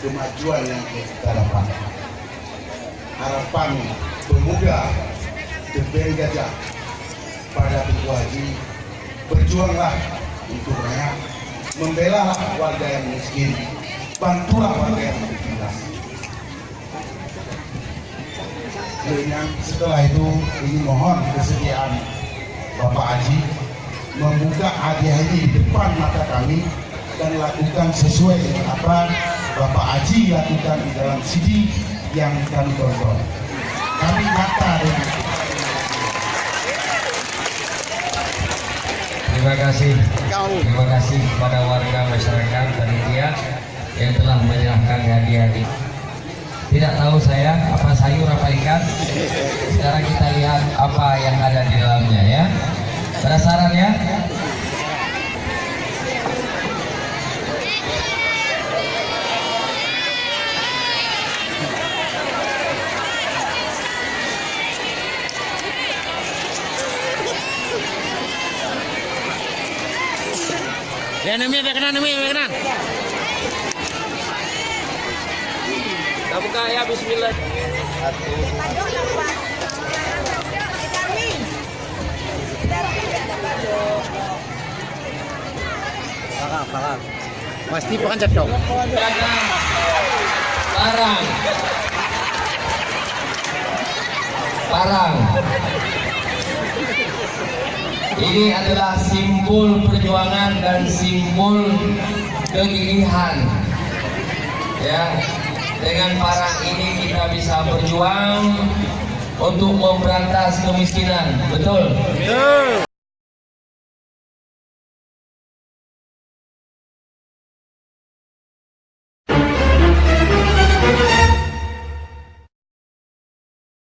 kemajuan yang kita dapat. Harapan pemuda Tebing Gajah pada Tuku Haji, berjuanglah untuk rakyat, membela warga yang miskin, bantulah warga yang tertindas. Dan setelah itu ini mohon kesediaan Bapak Haji membuka hadiah ini di depan mata kami dan lakukan sesuai dengan apa Bapak Haji lakukan di dalam CD yang kami tonton. Kami kata dengan terima kasih kepada warga masyarakat panitia yang telah menyerahkan hadiah ini. Tidak tahu saya apa sayur apa ikan. Sekarang kita lihat apa yang ada di dalamnya ya. Penasaran ya? Ya namanya kanan. Kita buka ya, bismillah. Parang. Pasti bukan cedok. Parang. Ini adalah simbol perjuangan dan simbol kegigihan. Ya, dengan parang ini kita bisa berjuang untuk memberantas kemiskinan. Betul? Betul.